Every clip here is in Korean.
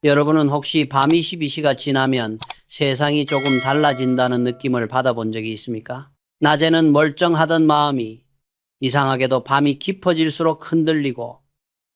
여러분은 혹시 밤이 12시가 지나면 세상이 조금 달라진다는 느낌을 받아본 적이 있습니까? 낮에는 멀쩡하던 마음이 이상하게도 밤이 깊어질수록 흔들리고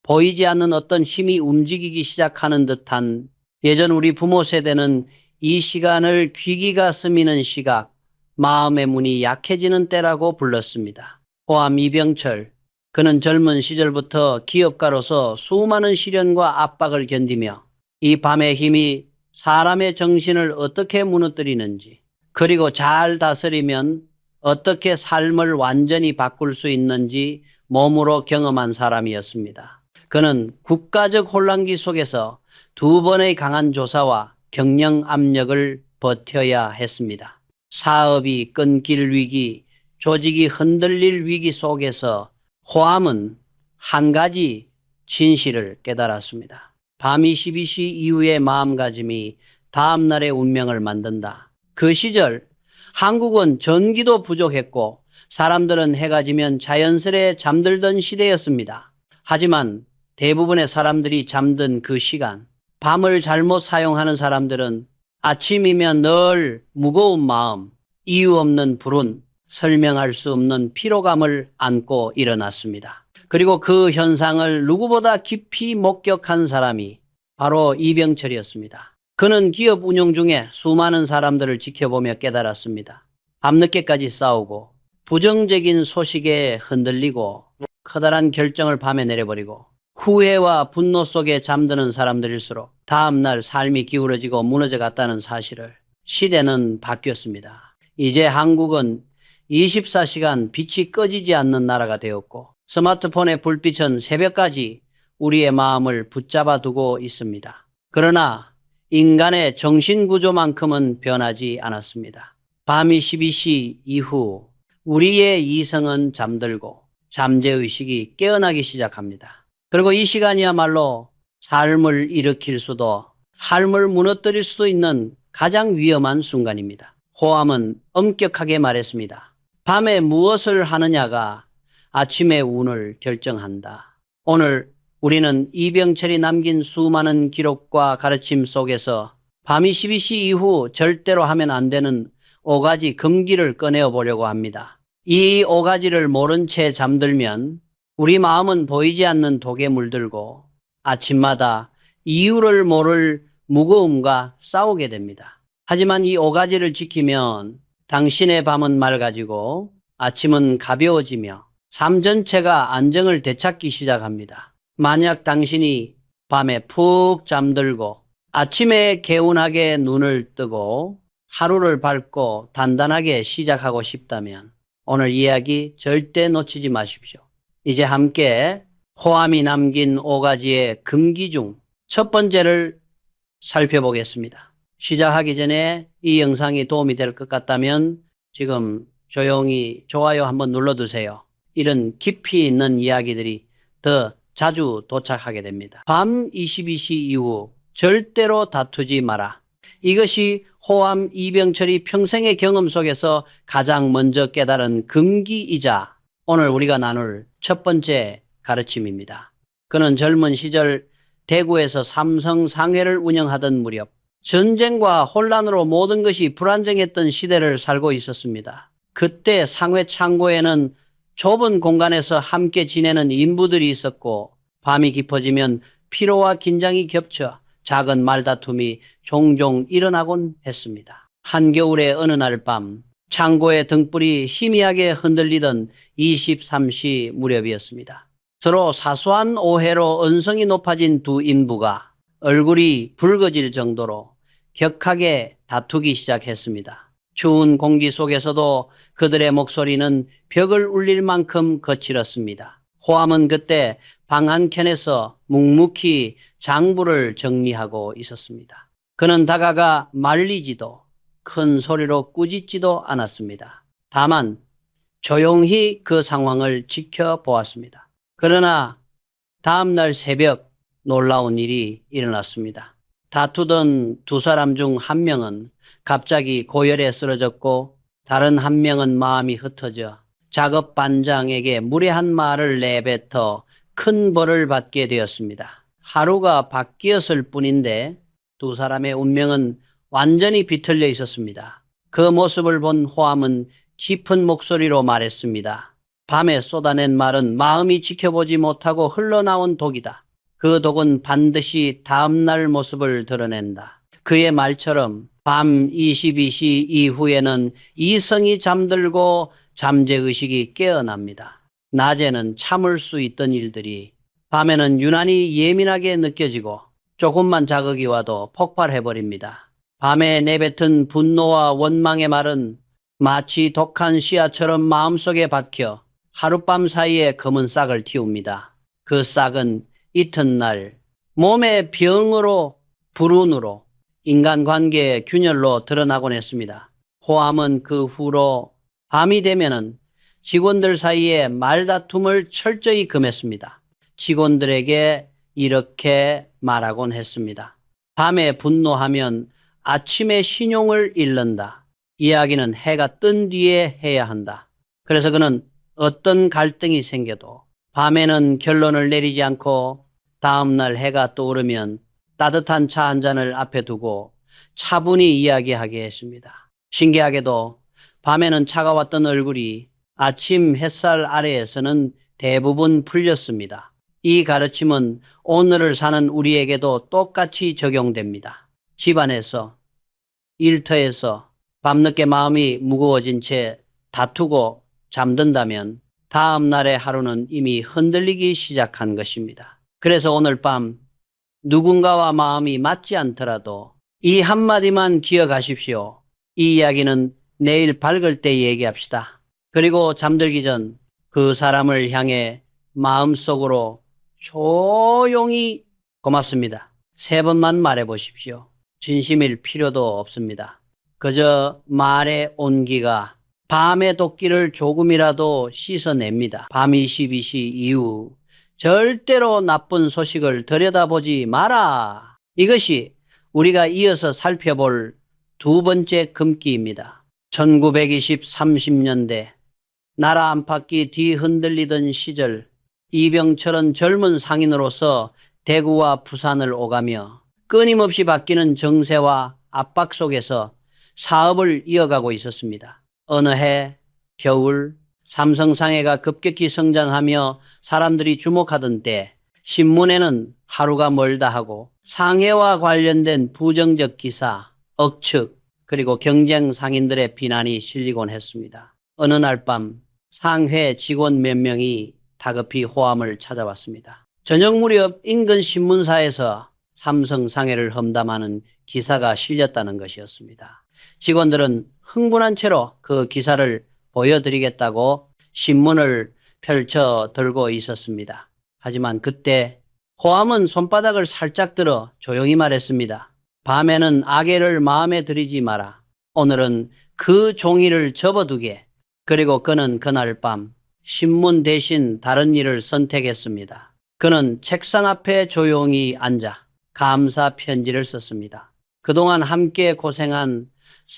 보이지 않는 어떤 힘이 움직이기 시작하는 듯한, 예전 우리 부모 세대는 이 시간을 귀기가 스미는 시각, 마음의 문이 약해지는 때라고 불렀습니다. 호암 이병철, 그는 젊은 시절부터 기업가로서 수많은 시련과 압박을 견디며 이 밤의 힘이 사람의 정신을 어떻게 무너뜨리는지, 그리고 잘 다스리면 어떻게 삶을 완전히 바꿀 수 있는지 몸으로 경험한 사람이었습니다. 그는 국가적 혼란기 속에서 두 번의 강한 조사와 경영 압력을 버텨야 했습니다. 사업이 끊길 위기, 조직이 흔들릴 위기 속에서 호암은 한 가지 진실을 깨달았습니다. 밤이 12시 이후의 마음가짐이 다음날의 운명을 만든다. 그 시절 한국은 전기도 부족했고 사람들은 해가 지면 자연스레 잠들던 시대였습니다. 하지만 대부분의 사람들이 잠든 그 시간, 밤을 잘못 사용하는 사람들은 아침이면 늘 무거운 마음, 이유 없는 불운, 설명할 수 없는 피로감을 안고 일어났습니다. 그리고 그 현상을 누구보다 깊이 목격한 사람이 바로 이병철이었습니다. 그는 기업 운영 중에 수많은 사람들을 지켜보며 깨달았습니다. 밤늦게까지 싸우고 부정적인 소식에 흔들리고 커다란 결정을 밤에 내려버리고 후회와 분노 속에 잠드는 사람들일수록 다음날 삶이 기울어지고 무너져 갔다는 사실을, 시대는 바뀌었습니다. 이제 한국은 24시간 빛이 꺼지지 않는 나라가 되었고 스마트폰의 불빛은 새벽까지 우리의 마음을 붙잡아 두고 있습니다. 그러나 인간의 정신구조만큼은 변하지 않았습니다. 밤이 12시 이후 우리의 이성은 잠들고 잠재의식이 깨어나기 시작합니다. 그리고 이 시간이야말로 삶을 일으킬 수도 삶을 무너뜨릴 수도 있는 가장 위험한 순간입니다. 호암은 엄격하게 말했습니다. 밤에 무엇을 하느냐가 아침의 운을 결정한다. 오늘 우리는 이병철이 남긴 수많은 기록과 가르침 속에서 밤이 12시 이후 절대로 하면 안 되는 5가지 금기를 꺼내어 보려고 합니다. 이 5가지를 모른 채 잠들면 우리 마음은 보이지 않는 독에 물들고 아침마다 이유를 모를 무거움과 싸우게 됩니다. 하지만 이 5가지를 지키면 당신의 밤은 맑아지고 아침은 가벼워지며 삶 전체가 안정을 되찾기 시작합니다. 만약 당신이 밤에 푹 잠들고 아침에 개운하게 눈을 뜨고 하루를 밝고 단단하게 시작하고 싶다면 오늘 이야기 절대 놓치지 마십시오. 이제 함께 호암이 남긴 5가지의 금기 중 첫 번째를 살펴보겠습니다. 시작하기 전에 이 영상이 도움이 될 것 같다면 지금 조용히 좋아요 한번 눌러두세요. 이런 깊이 있는 이야기들이 더 자주 도착하게 됩니다. 밤 22시 이후 절대로 다투지 마라. 이것이 호암 이병철이 평생의 경험 속에서 가장 먼저 깨달은 금기이자 오늘 우리가 나눌 첫 번째 가르침입니다. 그는 젊은 시절 대구에서 삼성 상회를 운영하던 무렵 전쟁과 혼란으로 모든 것이 불안정했던 시대를 살고 있었습니다. 그때 상회 창고에는 좁은 공간에서 함께 지내는 인부들이 있었고 밤이 깊어지면 피로와 긴장이 겹쳐 작은 말다툼이 종종 일어나곤 했습니다. 한겨울의 어느 날 밤 창고의 등불이 희미하게 흔들리던 23시 무렵이었습니다. 서로 사소한 오해로 언성이 높아진 두 인부가 얼굴이 붉어질 정도로 격하게 다투기 시작했습니다. 추운 공기 속에서도 그들의 목소리는 벽을 울릴 만큼 거칠었습니다. 호암은 그때 방 한켠에서 묵묵히 장부를 정리하고 있었습니다. 그는 다가가 말리지도 큰 소리로 꾸짖지도 않았습니다. 다만 조용히 그 상황을 지켜보았습니다. 그러나 다음날 새벽 놀라운 일이 일어났습니다. 다투던 두 사람 중 한 명은 갑자기 고열에 쓰러졌고 다른 한 명은 마음이 흩어져 작업 반장에게 무례한 말을 내뱉어 큰 벌을 받게 되었습니다. 하루가 바뀌었을 뿐인데 두 사람의 운명은 완전히 비틀려 있었습니다. 그 모습을 본 호암은 깊은 목소리로 말했습니다. 밤에 쏟아낸 말은 마음이 지켜보지 못하고 흘러나온 독이다. 그 독은 반드시 다음날 모습을 드러낸다. 그의 말처럼 밤 22시 이후에는 이성이 잠들고 잠재의식이 깨어납니다. 낮에는 참을 수 있던 일들이 밤에는 유난히 예민하게 느껴지고 조금만 자극이 와도 폭발해버립니다. 밤에 내뱉은 분노와 원망의 말은 마치 독한 씨앗처럼 마음속에 박혀 하룻밤 사이에 검은 싹을 틔웁니다. 그 싹은 이튿날 몸의 병으로 불운으로 인간관계의 균열로 드러나곤 했습니다. 호암은 그 후로 밤이 되면은 직원들 사이에 말다툼을 철저히 금했습니다. 직원들에게 이렇게 말하곤 했습니다. 밤에 분노하면 아침에 신용을 잃는다. 이야기는 해가 뜬 뒤에 해야 한다. 그래서 그는 어떤 갈등이 생겨도 밤에는 결론을 내리지 않고 다음날 해가 떠오르면 따뜻한 차 한 잔을 앞에 두고 차분히 이야기하게 했습니다. 신기하게도 밤에는 차가웠던 얼굴이 아침 햇살 아래에서는 대부분 풀렸습니다. 이 가르침은 오늘을 사는 우리에게도 똑같이 적용됩니다. 집안에서, 일터에서 밤늦게 마음이 무거워진 채 다투고 잠든다면 다음 날의 하루는 이미 흔들리기 시작한 것입니다. 그래서 오늘 밤 누군가와 마음이 맞지 않더라도 이 한마디만 기억하십시오. 이 이야기는 내일 밝을 때 얘기합시다. 그리고 잠들기 전 그 사람을 향해 마음속으로 조용히 고맙습니다. 3번만 말해보십시오. 진심일 필요도 없습니다. 그저 말의 온기가 밤의 도끼를 조금이라도 씻어냅니다. 밤 22시 이후 절대로 나쁜 소식을 들여다보지 마라. 이것이 우리가 이어서 살펴볼 두 번째 금기입니다. 1920, 30년대 나라 안팎이 뒤흔들리던 시절 이병철은 젊은 상인으로서 대구와 부산을 오가며 끊임없이 바뀌는 정세와 압박 속에서 사업을 이어가고 있었습니다. 어느 해 겨울 삼성상해가 급격히 성장하며 사람들이 주목하던 때 신문에는 하루가 멀다 하고 상해와 관련된 부정적 기사, 억측, 그리고 경쟁 상인들의 비난이 실리곤 했습니다. 어느 날 밤 상회 직원 몇 명이 다급히 호암을 찾아왔습니다. 저녁 무렵 인근 신문사에서 삼성상해를 험담하는 기사가 실렸다는 것이었습니다. 직원들은 흥분한 채로 그 기사를 보여드리겠다고 신문을 펼쳐 들고 있었습니다. 하지만 그때 호암은 손바닥을 살짝 들어 조용히 말했습니다. 밤에는 악의를 마음에 들이지 마라. 오늘은 그 종이를 접어두게. 그리고 그는 그날 밤 신문 대신 다른 일을 선택했습니다. 그는 책상 앞에 조용히 앉아 감사 편지를 썼습니다. 그동안 함께 고생한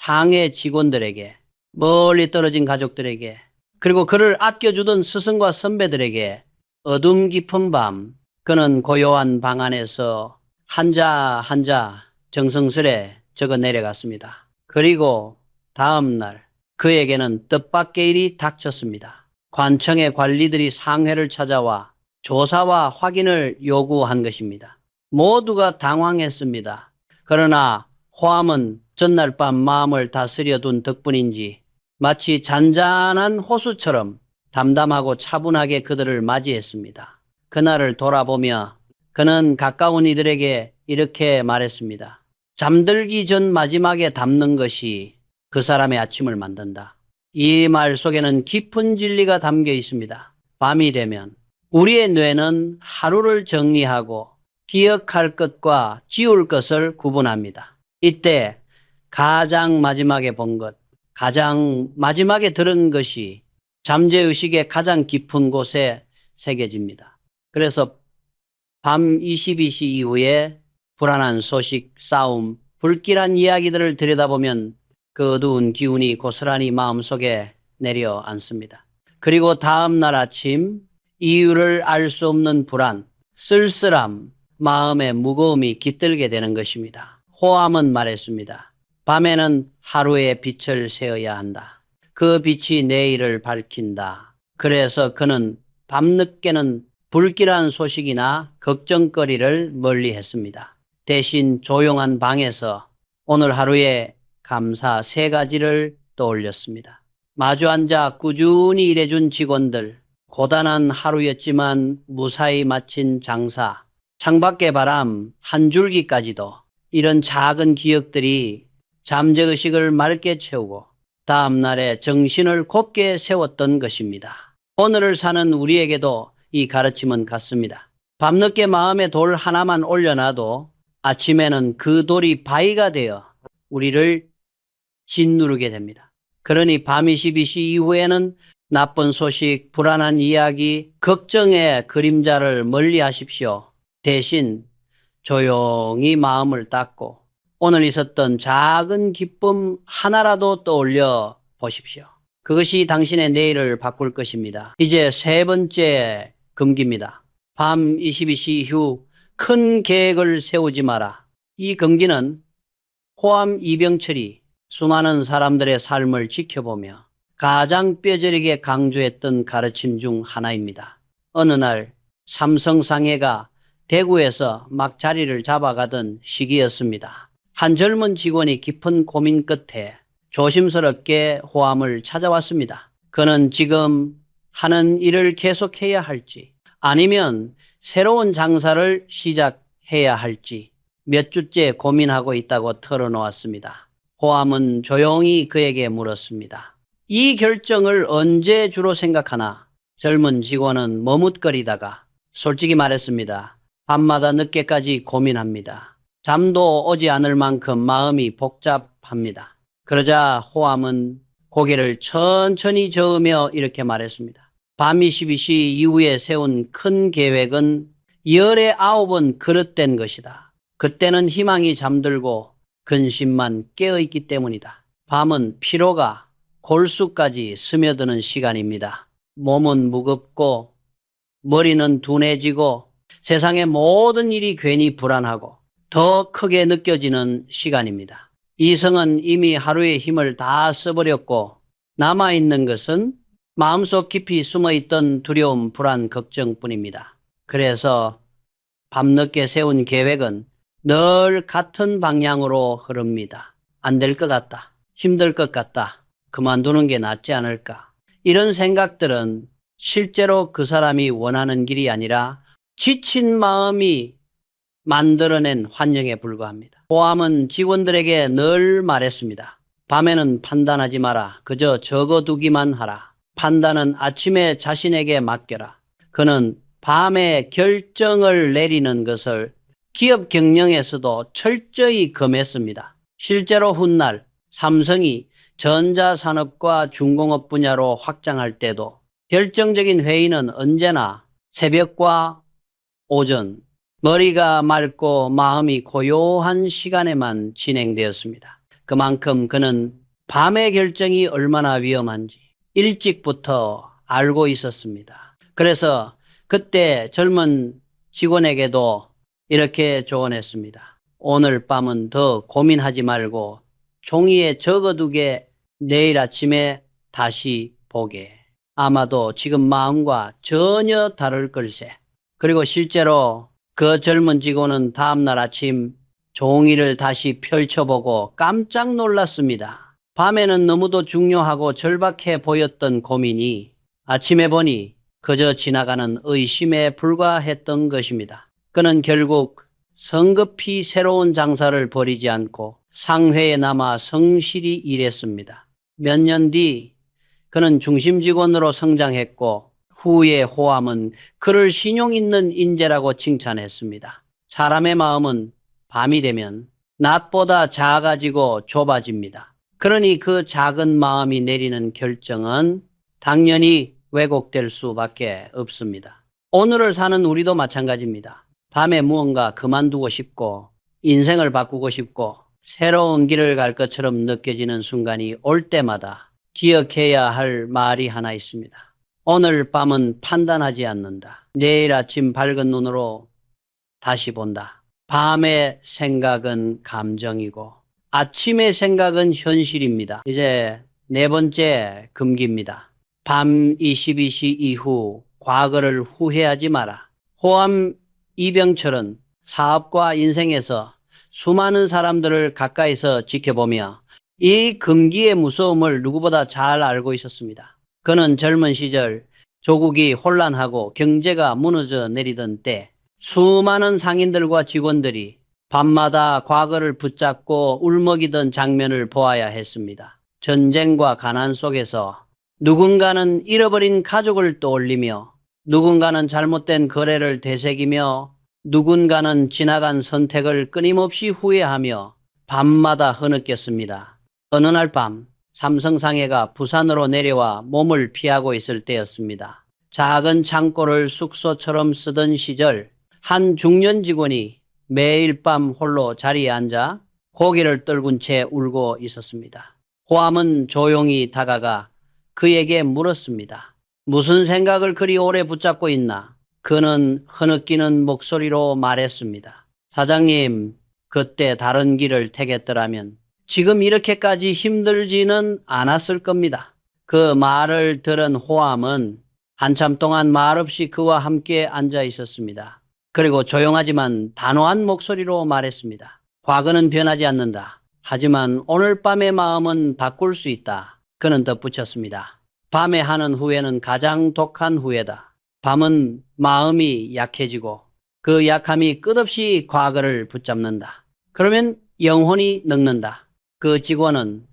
상해 직원들에게, 멀리 떨어진 가족들에게, 그리고 그를 아껴주던 스승과 선배들에게 어둠 깊은 밤 그는 고요한 방 안에서 한자 한자 정성스레 적어 내려갔습니다. 그리고 다음 날 그에게는 뜻밖의 일이 닥쳤습니다. 관청의 관리들이 상회를 찾아와 조사와 확인을 요구한 것입니다. 모두가 당황했습니다. 그러나 호암은 전날 밤 마음을 다스려 둔 덕분인지 마치 잔잔한 호수처럼 담담하고 차분하게 그들을 맞이했습니다. 그날을 돌아보며 그는 가까운 이들에게 이렇게 말했습니다. 잠들기 전 마지막에 담는 것이 그 사람의 아침을 만든다. 이 말 속에는 깊은 진리가 담겨 있습니다. 밤이 되면 우리의 뇌는 하루를 정리하고 기억할 것과 지울 것을 구분합니다. 이때 가장 마지막에 본 것, 가장 마지막에 들은 것이 잠재의식의 가장 깊은 곳에 새겨집니다. 그래서 밤 22시 이후에 불안한 소식, 싸움, 불길한 이야기들을 들여다보면 그 어두운 기운이 고스란히 마음속에 내려앉습니다. 그리고 다음 날 아침 이유를 알 수 없는 불안, 쓸쓸함, 마음의 무거움이 깃들게 되는 것입니다. 호암은 말했습니다. 밤에는 하루의 빛을 세어야 한다. 그 빛이 내일을 밝힌다. 그래서 그는 밤늦게는 불길한 소식이나 걱정거리를 멀리했습니다. 대신 조용한 방에서 오늘 하루의 감사 3가지를 떠올렸습니다. 마주 앉아 꾸준히 일해준 직원들, 고단한 하루였지만 무사히 마친 장사, 창밖의 바람 한 줄기까지도 이런 작은 기억들이 잠재의식을 맑게 채우고 다음 날에 정신을 곧게 세웠던 것입니다. 오늘을 사는 우리에게도 이 가르침은 같습니다. 밤늦게 마음에 돌 하나만 올려놔도 아침에는 그 돌이 바위가 되어 우리를 짓누르게 됩니다. 그러니 밤 22시 이후에는 나쁜 소식, 불안한 이야기, 걱정의 그림자를 멀리 하십시오. 대신 조용히 마음을 닫고 오늘 있었던 작은 기쁨 하나라도 떠올려 보십시오. 그것이 당신의 내일을 바꿀 것입니다. 이제 3번째 금기입니다. 밤 22시 이후 큰 계획을 세우지 마라. 이 금기는 호암 이병철이 수많은 사람들의 삶을 지켜보며 가장 뼈저리게 강조했던 가르침 중 하나입니다. 어느 날 삼성상해가 대구에서 막 자리를 잡아가던 시기였습니다. 한 젊은 직원이 깊은 고민 끝에 조심스럽게 호암을 찾아왔습니다. 그는 지금 하는 일을 계속해야 할지 아니면 새로운 장사를 시작해야 할지 몇 주째 고민하고 있다고 털어놓았습니다. 호암은 조용히 그에게 물었습니다. 이 결정을 언제 주로 생각하나? 젊은 직원은 머뭇거리다가 솔직히 말했습니다. 밤마다 늦게까지 고민합니다. 잠도 오지 않을 만큼 마음이 복잡합니다. 그러자 호암은 고개를 천천히 저으며 이렇게 말했습니다. 밤 22시 이후에 세운 큰 계획은 열의 9은 그릇된 것이다. 그때는 희망이 잠들고 근심만 깨어있기 때문이다. 밤은 피로가 골수까지 스며드는 시간입니다. 몸은 무겁고 머리는 둔해지고 세상의 모든 일이 괜히 불안하고 더 크게 느껴지는 시간입니다. 이성은 이미 하루의 힘을 다 써버렸고 남아있는 것은 마음속 깊이 숨어있던 두려움, 불안, 걱정뿐입니다. 그래서 밤늦게 세운 계획은 늘 같은 방향으로 흐릅니다. 안 될 것 같다. 힘들 것 같다. 그만두는 게 낫지 않을까. 이런 생각들은 실제로 그 사람이 원하는 길이 아니라 지친 마음이 만들어낸 환경에 불과합니다. 호암은 직원들에게 늘 말했습니다. 밤에는 판단하지 마라. 그저 적어두기만 하라. 판단은 아침에 자신에게 맡겨라. 그는 밤에 결정을 내리는 것을 기업 경영에서도 철저히 금했습니다. 실제로 훗날 삼성이 전자산업과 중공업 분야로 확장할 때도 결정적인 회의는 언제나 새벽과 오전, 머리가 맑고 마음이 고요한 시간에만 진행되었습니다. 그만큼 그는 밤의 결정이 얼마나 위험한지 일찍부터 알고 있었습니다. 그래서 그때 젊은 직원에게도 이렇게 조언했습니다. 오늘 밤은 더 고민하지 말고 종이에 적어두게 내일 아침에 다시 보게. 아마도 지금 마음과 전혀 다를 걸세. 그리고 실제로 그 젊은 직원은 다음날 아침 종이를 다시 펼쳐보고 깜짝 놀랐습니다. 밤에는 너무도 중요하고 절박해 보였던 고민이 아침에 보니 그저 지나가는 의심에 불과했던 것입니다. 그는 결국 성급히 새로운 장사를 벌이지 않고 상회에 남아 성실히 일했습니다. 몇 년 뒤 그는 중심 직원으로 성장했고 후에 호암은 그를 신용 있는 인재라고 칭찬했습니다. 사람의 마음은 밤이 되면 낮보다 작아지고 좁아집니다. 그러니 그 작은 마음이 내리는 결정은 당연히 왜곡될 수밖에 없습니다. 오늘을 사는 우리도 마찬가지입니다. 밤에 무언가 그만두고 싶고 인생을 바꾸고 싶고 새로운 길을 갈 것처럼 느껴지는 순간이 올 때마다 기억해야 할 말이 하나 있습니다. 오늘 밤은 판단하지 않는다. 내일 아침 밝은 눈으로 다시 본다. 밤의 생각은 감정이고 아침의 생각은 현실입니다. 이제 네 번째 금기입니다. 밤 22시 이후 과거를 후회하지 마라. 호암 이병철은 사업과 인생에서 수많은 사람들을 가까이서 지켜보며 이 금기의 무서움을 누구보다 잘 알고 있었습니다. 그는 젊은 시절 조국이 혼란하고 경제가 무너져 내리던 때 수많은 상인들과 직원들이 밤마다 과거를 붙잡고 울먹이던 장면을 보아야 했습니다. 전쟁과 가난 속에서 누군가는 잃어버린 가족을 떠올리며 누군가는 잘못된 거래를 되새기며 누군가는 지나간 선택을 끊임없이 후회하며 밤마다 흐느꼈습니다. 어느 날 밤 삼성상해가 부산으로 내려와 몸을 피하고 있을 때였습니다. 작은 창고를 숙소처럼 쓰던 시절 한 중년 직원이 매일 밤 홀로 자리에 앉아 고개를 떨군 채 울고 있었습니다. 호암은 조용히 다가가 그에게 물었습니다. 무슨 생각을 그리 오래 붙잡고 있나? 그는 흐느끼는 목소리로 말했습니다. 사장님, 그때 다른 길을 택했더라면 지금 이렇게까지 힘들지는 않았을 겁니다. 그 말을 들은 호암은 한참 동안 말없이 그와 함께 앉아 있었습니다. 그리고 조용하지만 단호한 목소리로 말했습니다. 과거는 변하지 않는다. 하지만 오늘 밤의 마음은 바꿀 수 있다. 그는 덧붙였습니다. 밤에 하는 후회는 가장 독한 후회다. 밤은 마음이 약해지고 그 약함이 끝없이 과거를 붙잡는다. 그러면 영혼이 늙는다. 그 직원은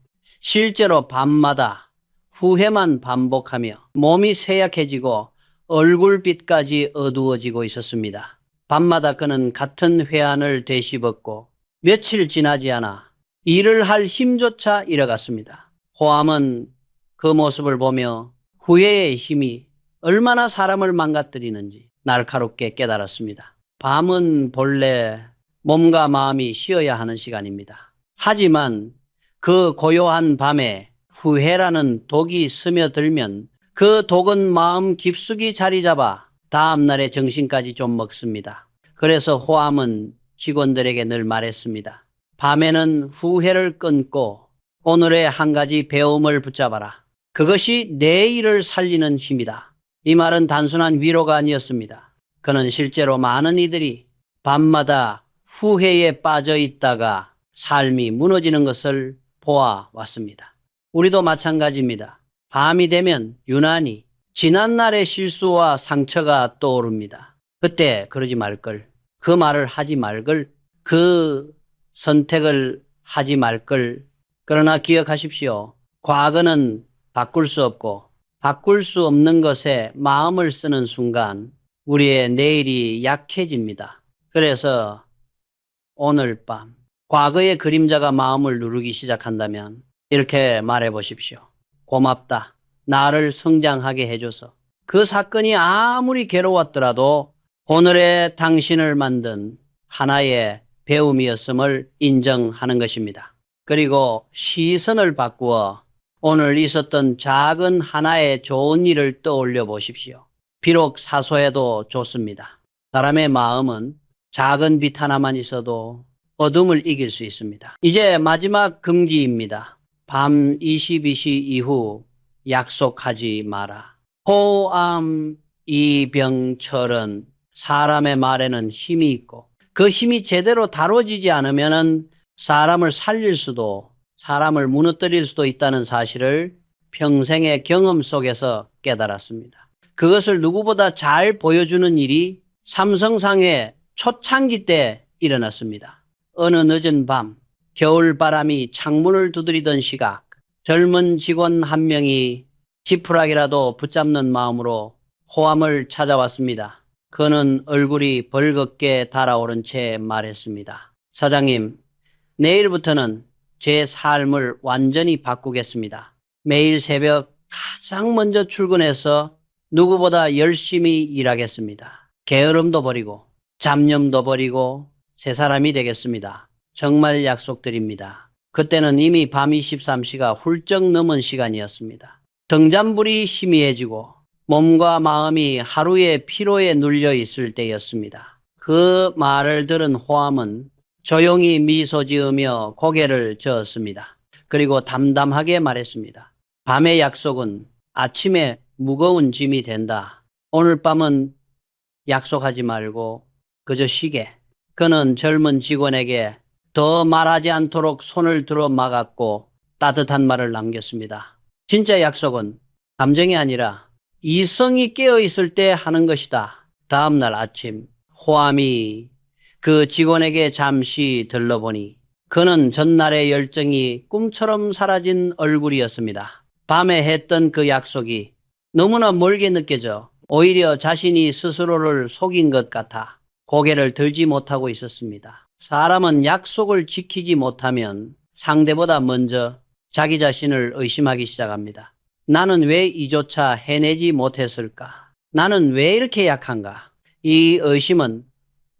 실제로 밤마다 후회만 반복하며 몸이 쇠약해지고 얼굴빛까지 어두워지고 있었습니다. 밤마다 그는 같은 회한을 되씹었고 며칠 지나지 않아 일을 할 힘조차 잃어갔습니다. 호암은 그 모습을 보며 후회의 힘이 얼마나 사람을 망가뜨리는지 날카롭게 깨달았습니다. 밤은 본래 몸과 마음이 쉬어야 하는 시간입니다. 하지만 그 고요한 밤에 후회라는 독이 스며들면 그 독은 마음 깊숙이 자리 잡아 다음날의 정신까지 좀 먹습니다. 그래서 호암은 직원들에게 늘 말했습니다. 밤에는 후회를 끊고 오늘의 한 가지 배움을 붙잡아라. 그것이 내일을 살리는 힘이다. 이 말은 단순한 위로가 아니었습니다. 그는 실제로 많은 이들이 밤마다 후회에 빠져 있다가 삶이 무너지는 것을 보아왔습니다. 우리도 마찬가지입니다. 밤이 되면 유난히 지난날의 실수와 상처가 떠오릅니다. 그때 그러지 말걸, 그 말을 하지 말걸, 그 선택을 하지 말걸. 그러나 기억하십시오. 과거는 바꿀 수 없고 바꿀 수 없는 것에 마음을 쓰는 순간 우리의 내일이 약해집니다. 그래서 오늘 밤 과거의 그림자가 마음을 누르기 시작한다면 이렇게 말해 보십시오. 고맙다. 나를 성장하게 해줘서. 그 사건이 아무리 괴로웠더라도 오늘의 당신을 만든 하나의 배움이었음을 인정하는 것입니다. 그리고 시선을 바꾸어 오늘 있었던 작은 하나의 좋은 일을 떠올려 보십시오. 비록 사소해도 좋습니다. 사람의 마음은 작은 빛 하나만 있어도 어둠을 이길 수 있습니다. 이제 마지막 금기입니다. 밤 22시 이후 약속하지 마라. 호암 이병철은 사람의 말에는 힘이 있고 그 힘이 제대로 다뤄지지 않으면 사람을 살릴 수도 사람을 무너뜨릴 수도 있다는 사실을 평생의 경험 속에서 깨달았습니다. 그것을 누구보다 잘 보여주는 일이 삼성상해 초창기 때 일어났습니다. 어느 늦은 밤 겨울바람이 창문을 두드리던 시각 젊은 직원 한 명이 지푸라기라도 붙잡는 마음으로 호암을 찾아왔습니다. 그는 얼굴이 벌겋게 달아오른 채 말했습니다. 사장님, 내일부터는 제 삶을 완전히 바꾸겠습니다. 매일 새벽 가장 먼저 출근해서 누구보다 열심히 일하겠습니다. 게으름도 버리고 잡념도 버리고 새 사람이 되겠습니다. 정말 약속드립니다. 그때는 이미 밤 23시가 훌쩍 넘은 시간이었습니다. 등잔불이 희미해지고 몸과 마음이 하루의 피로에 눌려 있을 때였습니다. 그 말을 들은 호암은 조용히 미소 지으며 고개를 저었습니다. 그리고 담담하게 말했습니다. 밤의 약속은 아침에 무거운 짐이 된다. 오늘 밤은 약속하지 말고 그저 쉬게. 그는 젊은 직원에게 더 말하지 않도록 손을 들어 막았고 따뜻한 말을 남겼습니다. 진짜 약속은 감정이 아니라 이성이 깨어있을 때 하는 것이다. 다음 날 아침 호암이 그 직원에게 잠시 들러보니 그는 전날의 열정이 꿈처럼 사라진 얼굴이었습니다. 밤에 했던 그 약속이 너무나 멀게 느껴져 오히려 자신이 스스로를 속인 것 같아 고개를 들지 못하고 있었습니다. 사람은 약속을 지키지 못하면 상대보다 먼저 자기 자신을 의심하기 시작합니다. 나는 왜 이조차 해내지 못했을까? 나는 왜 이렇게 약한가? 이 의심은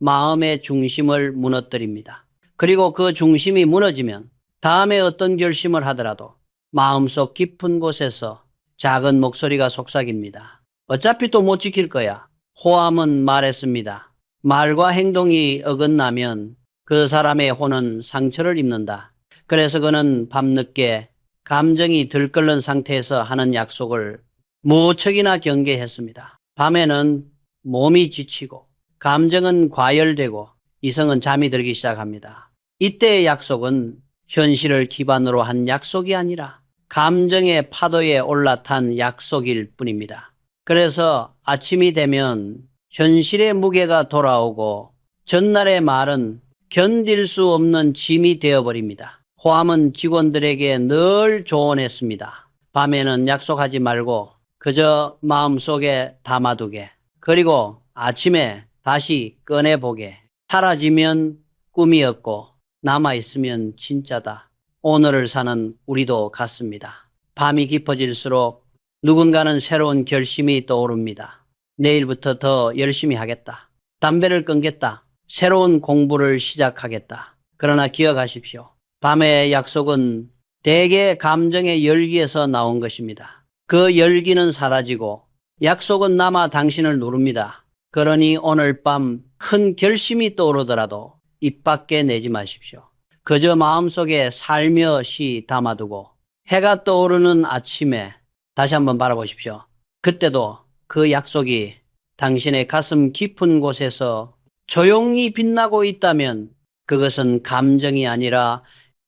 마음의 중심을 무너뜨립니다. 그리고 그 중심이 무너지면 다음에 어떤 결심을 하더라도 마음속 깊은 곳에서 작은 목소리가 속삭입니다. 어차피 또 못 지킬 거야. 호암은 말했습니다. 말과 행동이 어긋나면 그 사람의 혼은 상처를 입는다. 그래서 그는 밤늦게 감정이 들끓는 상태에서 하는 약속을 무척이나 경계했습니다. 밤에는 몸이 지치고 감정은 과열되고 이성은 잠이 들기 시작합니다. 이때의 약속은 현실을 기반으로 한 약속이 아니라 감정의 파도에 올라탄 약속일 뿐입니다. 그래서 아침이 되면 현실의 무게가 돌아오고 전날의 말은 견딜 수 없는 짐이 되어버립니다. 호암은 직원들에게 늘 조언했습니다. 밤에는 약속하지 말고 그저 마음속에 담아두게. 그리고 아침에 다시 꺼내보게. 사라지면 꿈이었고 남아있으면 진짜다. 오늘을 사는 우리도 같습니다. 밤이 깊어질수록 누군가는 새로운 결심이 떠오릅니다. 내일부터 더 열심히 하겠다. 담배를 끊겠다. 새로운 공부를 시작하겠다. 그러나 기억하십시오. 밤의 약속은 대개 감정의 열기에서 나온 것입니다. 그 열기는 사라지고 약속은 남아 당신을 누릅니다. 그러니 오늘 밤 큰 결심이 떠오르더라도 입 밖에 내지 마십시오. 그저 마음속에 살며시 담아두고 해가 떠오르는 아침에 다시 한번 바라보십시오. 그때도 그 약속이 당신의 가슴 깊은 곳에서 조용히 빛나고 있다면 그것은 감정이 아니라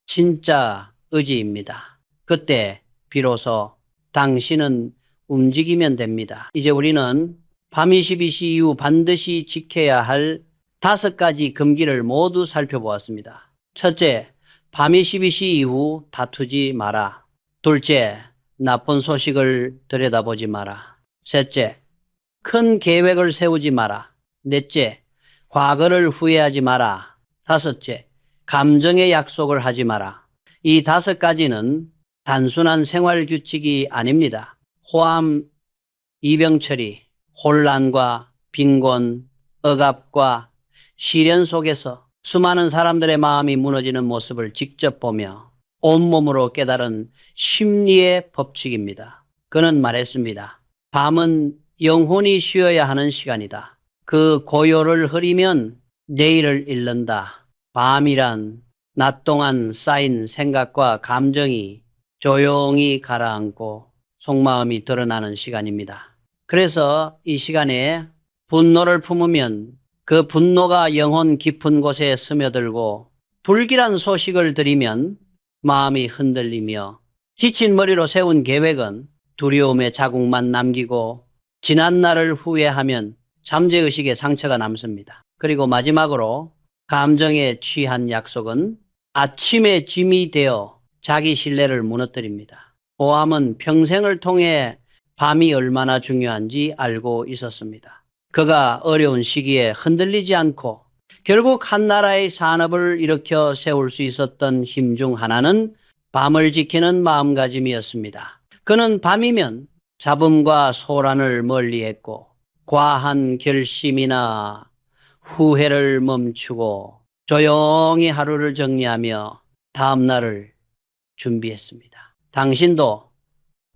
진짜 의지입니다. 그때 비로소 당신은 움직이면 됩니다. 이제 우리는 밤 22시 이후 반드시 지켜야 할 5가지 금기를 모두 살펴보았습니다. 첫째, 밤 22시 이후 다투지 마라. 둘째, 나쁜 소식을 들여다보지 마라. 셋째, 큰 계획을 세우지 마라. 넷째, 과거를 후회하지 마라. 다섯째, 감정의 약속을 하지 마라. 이 5가지는 단순한 생활 규칙이 아닙니다. 호암, 이병철이 혼란과 빈곤, 억압과 시련 속에서 수많은 사람들의 마음이 무너지는 모습을 직접 보며 온몸으로 깨달은 심리의 법칙입니다. 그는 말했습니다. 밤은 영혼이 쉬어야 하는 시간이다. 그 고요를 흐리면 내일을 잃는다. 밤이란 낮 동안 쌓인 생각과 감정이 조용히 가라앉고 속마음이 드러나는 시간입니다. 그래서 이 시간에 분노를 품으면 그 분노가 영혼 깊은 곳에 스며들고 불길한 소식을 들이면 마음이 흔들리며 지친 머리로 세운 계획은 두려움의 자국만 남기고 지난 날을 후회하면 잠재의식에 상처가 남습니다. 그리고 마지막으로 감정에 취한 약속은 아침의 짐이 되어 자기 신뢰를 무너뜨립니다. 호암은 평생을 통해 밤이 얼마나 중요한지 알고 있었습니다. 그가 어려운 시기에 흔들리지 않고 결국 한 나라의 산업을 일으켜 세울 수 있었던 힘 중 하나는 밤을 지키는 마음가짐이었습니다. 그는 밤이면 잡음과 소란을 멀리했고 과한 결심이나 후회를 멈추고 조용히 하루를 정리하며 다음 날을 준비했습니다. 당신도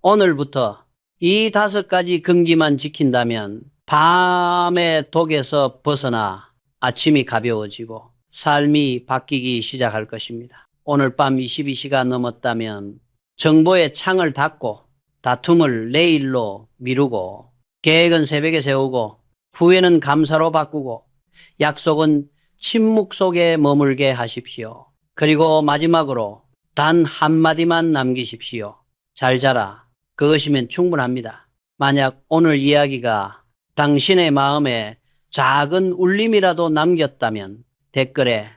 오늘부터 이 5가지 금기만 지킨다면 밤의 독에서 벗어나 아침이 가벼워지고 삶이 바뀌기 시작할 것입니다. 오늘 밤 22시가 넘었다면 정보의 창을 닫고 다툼을 내일로 미루고 계획은 새벽에 세우고 후회는 감사로 바꾸고 약속은 침묵 속에 머물게 하십시오. 그리고 마지막으로 단 한마디만 남기십시오. 잘 자라. 그것이면 충분합니다. 만약 오늘 이야기가 당신의 마음에 작은 울림이라도 남겼다면 댓글에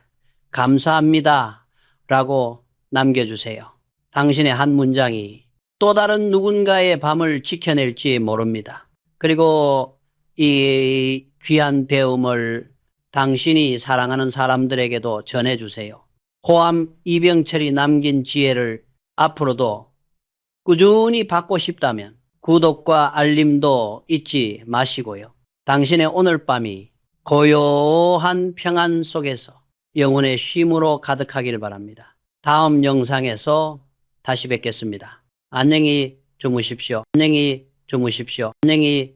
감사합니다 라고 남겨주세요. 당신의 한 문장이 또 다른 누군가의 밤을 지켜낼지 모릅니다. 그리고 이 귀한 배움을 당신이 사랑하는 사람들에게도 전해주세요. 호암 이병철이 남긴 지혜를 앞으로도 꾸준히 받고 싶다면 구독과 알림도 잊지 마시고요. 당신의 오늘 밤이 고요한 평안 속에서 영혼의 쉼으로 가득하길 바랍니다. 다음 영상에서 다시 뵙겠습니다. 안녕히 주무십시오. 안녕히 주무십시오. 안녕히